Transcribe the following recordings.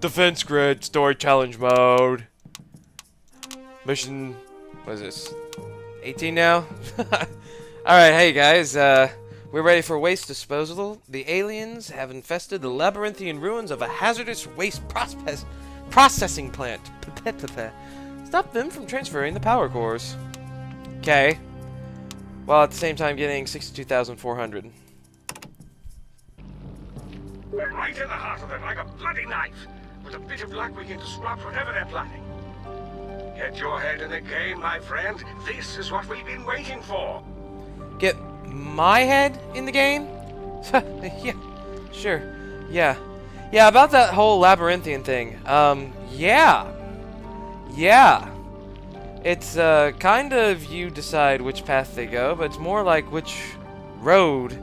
Defense grid, story challenge mode. Mission, what is this? 18 now? Alright, hey guys, we're ready for waste disposal. The aliens have infested the labyrinthian ruins of a hazardous waste processing plant. Stop them from transferring the power cores. Okay. While at the same time getting 62,400. We're right in the heart of it like a bloody knife. With a bit of luck, we can disrupt whatever they're planning. Get your head in the game, my friend. This is what we've been waiting for. Get my head in the game? Yeah, sure. Yeah. Yeah, about that whole labyrinthian thing. Yeah. Yeah. It's, kind of you decide which path they go, but it's more like which road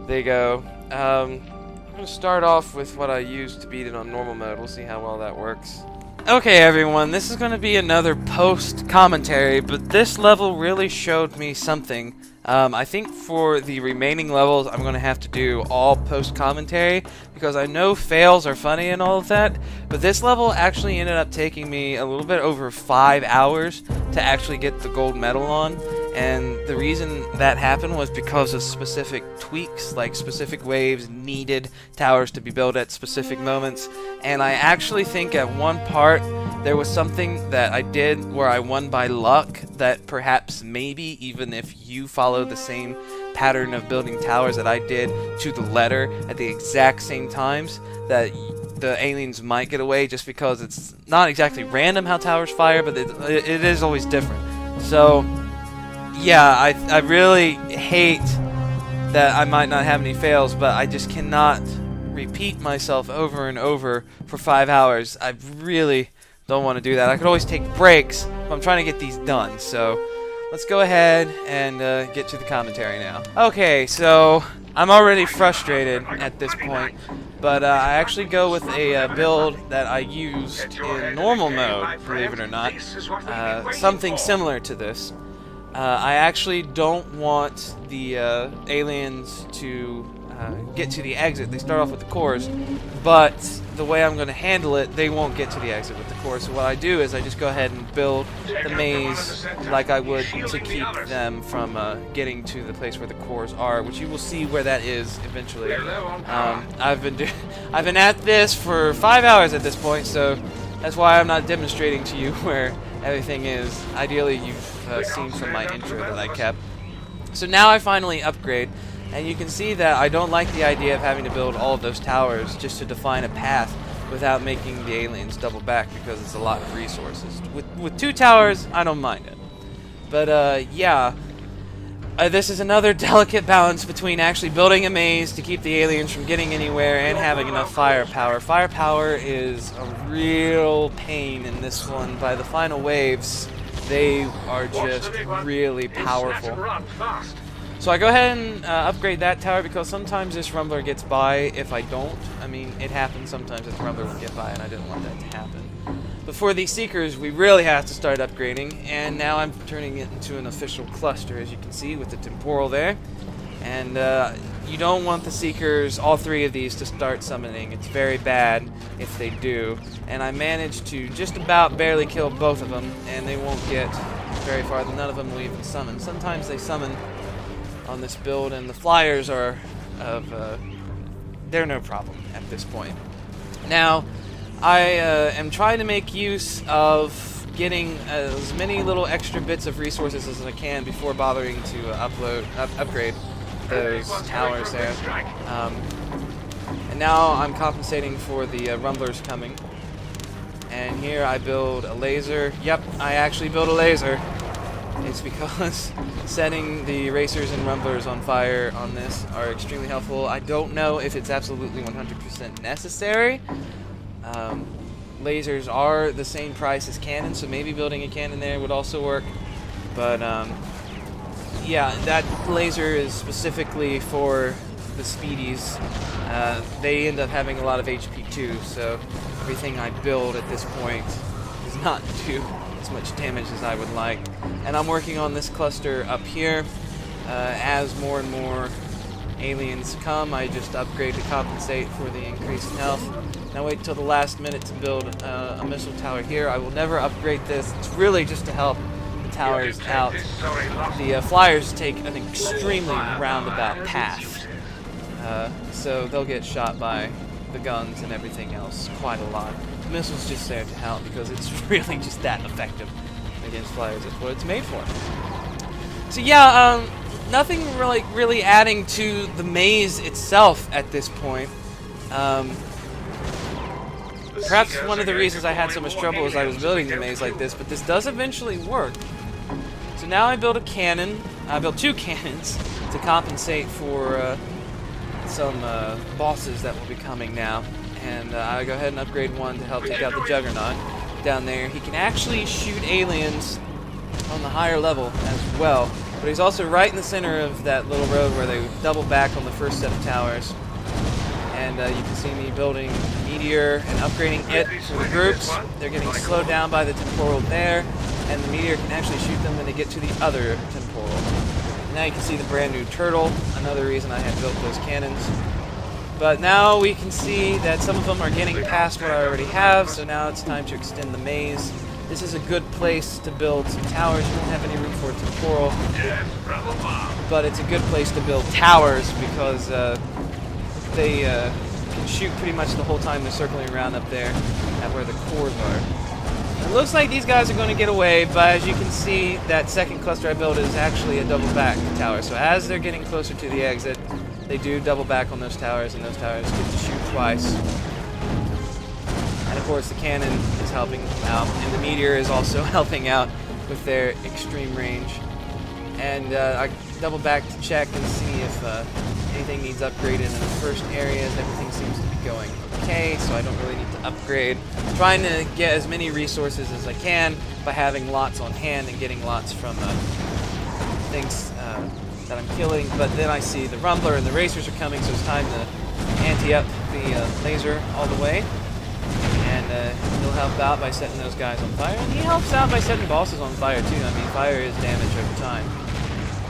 they go. I'm gonna start off with what I used to beat it on normal mode. We'll see how well that works. Okay, everyone, this is gonna be another post-commentary, but this level really showed me something. I think for the remaining levels, I'm going to have to do all post-commentary, because I know fails are funny and all of that, but this level actually ended up taking me a little bit over 5 hours to actually get the gold medal on, and the reason that happened was because of specific tweaks, like specific waves needed towers to be built at specific moments, and I actually think at one part there was something that I did where I won by luck that perhaps maybe even if you follow the same pattern of building towers that I did to the letter at the exact same times, that the aliens might get away, just because it's not exactly random how towers fire, but it is always different. So yeah, I really hate that I might not have any fails, but I just cannot repeat myself over and over for 5 hours. I really don't want to do that. I could always take breaks, but I'm trying to get these done. So let's go ahead and get to the commentary now. Okay, so I'm already frustrated at this point, but I actually go with a build that I used in normal mode, believe it or not. Something similar to this. I actually don't want the aliens to get to the exit. They start off with the cores, but the way I'm going to handle it, they won't get to the exit with the cores. So what I do is I just go ahead and build the maze like I would to keep them from getting to the place where the cores are, which you will see where that is eventually. I've been at this for 5 hours at this point, so that's why I'm not demonstrating to you where everything is. Ideally, you've seen from my intro that I kept. So now I finally upgrade. And you can see that I don't like the idea of having to build all of those towers just to define a path without making the aliens double back, because it's a lot of resources. With 2 towers, I don't mind it. But yeah, this is another delicate balance between actually building a maze to keep the aliens from getting anywhere and having enough firepower. Firepower is a real pain in this one. By the final waves, they are just really powerful. So I go ahead and upgrade that tower, because sometimes this rumbler gets by if I don't. I mean, it happens sometimes that the rumbler will get by, and I didn't want that to happen. But for these seekers, we really have to start upgrading, and now I'm turning it into an official cluster, as you can see, with the temporal there. And you don't want the seekers, all 3 of these, to start summoning. It's very bad if they do. And I managed to just about barely kill both of them, and they won't get very far. None of them will even summon. Sometimes they summon on this build, and the flyers are they're no problem at this point. Now, I am trying to make use of getting as many little extra bits of resources as I can before bothering to upgrade those towers there. And now I'm compensating for the rumblers coming. And here I build a laser. Yep, I actually built a laser. It's because setting the racers and rumblers on fire on this are extremely helpful. I don't know if it's absolutely 100% necessary. Lasers are the same price as cannons, so maybe building a cannon there would also work. But yeah, that laser is specifically for the speedies. They end up having a lot of HP too, so everything I build at this point does not do as much damage as I would like. And I'm working on this cluster up here as more and more aliens come, I just upgrade to compensate for the increase in health. Now wait till the last minute to build a missile tower here. I will never upgrade this. It's really just to help the towers out. The flyers take an extremely roundabout path, so they'll get shot by the guns and everything else quite a lot. The missile's just there to help because it's really just that effective against flyers. That's what it's made for. So yeah, nothing really adding to the maze itself at this point. Perhaps one of the reasons I had so much trouble is I was building the maze like this, but this does eventually work. So now I build a cannon. I built 2 cannons to compensate for some bosses that will be coming now. And I go ahead and upgrade one to help take out the Juggernaut down there. He can actually shoot aliens on the higher level as well. But he's also right in the center of that little road where they double back on the first set of towers. And you can see me building Meteor and upgrading it for the groups. They're getting slowed down by the temporal there, and the Meteor can actually shoot them when they get to the other temporal. And now you can see the brand new turtle, another reason I had built those cannons. But now we can see that some of them are getting past what I already have, so now it's time to extend the maze. This is a good place to build some towers. You don't have any room for a temporal, but it's a good place to build towers because they can shoot pretty much the whole time they're circling around up there at where the cores are. It looks like these guys are going to get away, but as you can see, that second cluster I built is actually a double back tower. So as they're getting closer to the exit, they do double back on those towers, and those towers get to shoot twice. And of course the cannon is helping out, and the Meteor is also helping out with their extreme range. And I double back to check and see if anything needs upgraded in the first areas. Everything seems to be going okay, so I don't really need to upgrade. I'm trying to get as many resources as I can by having lots on hand and getting lots from things that I'm killing. But then I see the Rumbler and the Racers are coming, so it's time to ante up the laser all the way. And he'll help out by setting those guys on fire. And he helps out by setting bosses on fire too. I mean, fire is damage over time.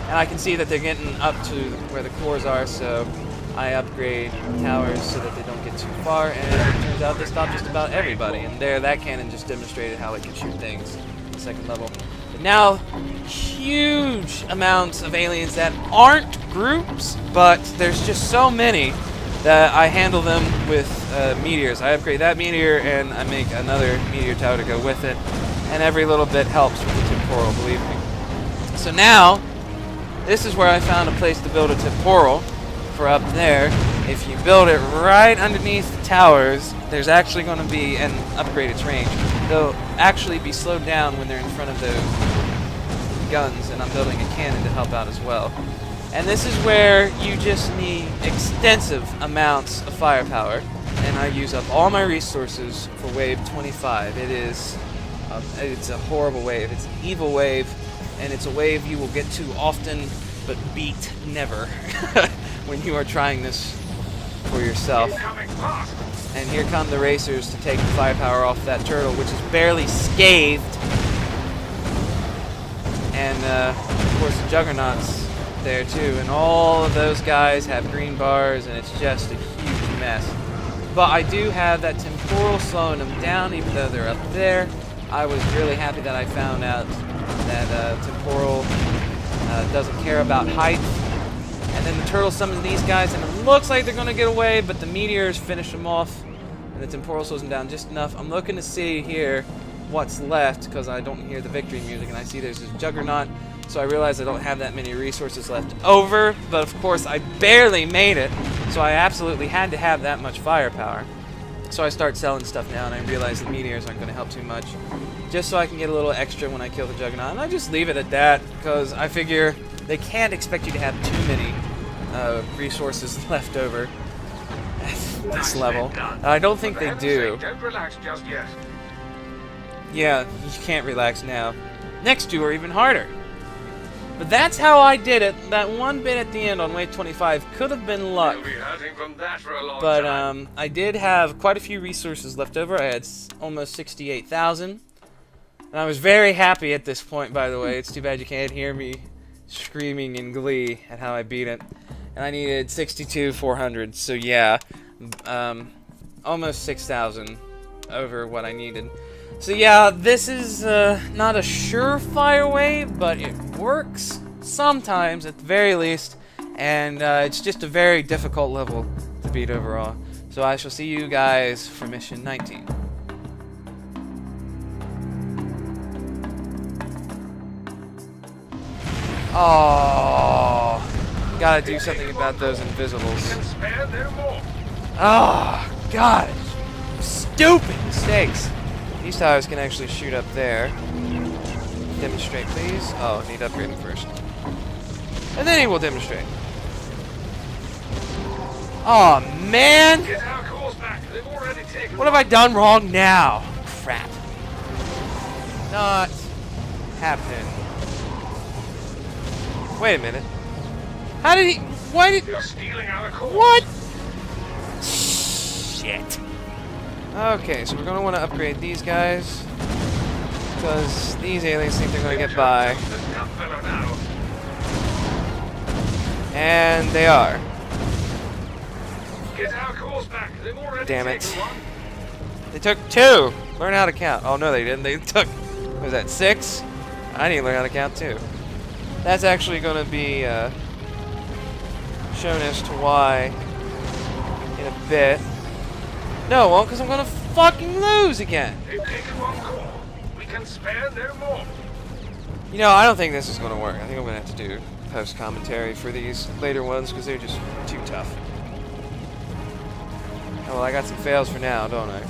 And I can see that they're getting up to where the cores are, so I upgrade towers so that they don't get too far, and it turns out they stop just about everybody. And there, that cannon just demonstrated how it can shoot things at the second level. But now, huge amounts of aliens that aren't groups, but there's just so many that I handle them with meteors. I upgrade that meteor, and I make another meteor tower to go with it, and every little bit helps with the temporal, believe me. So now, this is where I found a place to build a temporal for up there. If you build it right underneath the towers, there's actually going to be an upgraded range. They'll actually be slowed down when they're in front of those guns, and I'm building a cannon to help out as well. And this is where you just need extensive amounts of firepower, and I use up all my resources for wave 25. It's a horrible wave. It's an evil wave. And it's a wave you will get to often, but beat never when you are trying this for yourself. And here come the Racers to take the firepower off that turtle, which is barely scathed. And of course the Juggernaut's there too, and all of those guys have green bars, and it's just a huge mess. But I do have that temporal slowing them down, even though they're up there. I was really happy that I found out that temporal doesn't care about height. And then the turtle summons these guys, and it looks like they're going to get away, but the meteors finish them off, and the temporal slows them down just enough. I'm looking to see here what's left, because I don't hear the victory music, and I see there's this Juggernaut, so I realize I don't have that many resources left over, but of course I barely made it, so I absolutely had to have that much firepower. So I start selling stuff now, and I realize the meteors aren't going to help too much, just so I can get a little extra when I kill the Juggernaut. And I just leave it at that, because I figure they can't expect you to have too many resources left over at this level. I don't think they do. Don't relax just yet. Yeah, you can't relax now. Next two are even harder. But that's how I did it. That one bit at the end on wave 25 could have been luck. You'll be hurting from that for a long But time. I did have quite a few resources left over. I had almost 68,000. And I was very happy at this point, by the way. It's too bad you can't hear me screaming in glee at how I beat it. and I needed 62,400. So yeah, almost 6,000 over what I needed. So yeah, this is not a surefire way, but it works sometimes at the very least, and it's just a very difficult level to beat overall. So I shall see you guys for mission 19. Oh, gotta do something about those invisibles. Oh, God, stupid mistakes. These towers can actually shoot up there. Demonstrate, please. Oh, need to upgrade them first. And then he will demonstrate. Oh, man! What have I done wrong now? Crap. Not happening. Wait a minute. How did he... Why did... You're stealing our course. What? Shit. Okay, so we're going to want to upgrade these guys. Because these aliens think they're going to get by. And they are. Get our course back. They've already Damn it. taken one. They took 2! Learn how to count. Oh, no, they didn't. They took... What was that, 6? I need to learn how to count, too. That's actually going to be shown as to why in a bit. No, it won't, because I'm going to fucking lose again. They've taken one core. We can spare no more. You know, I don't think this is going to work. I think I'm going to have to do post-commentary for these later ones, because they're just too tough. Oh, well, I got some fails for now, don't I?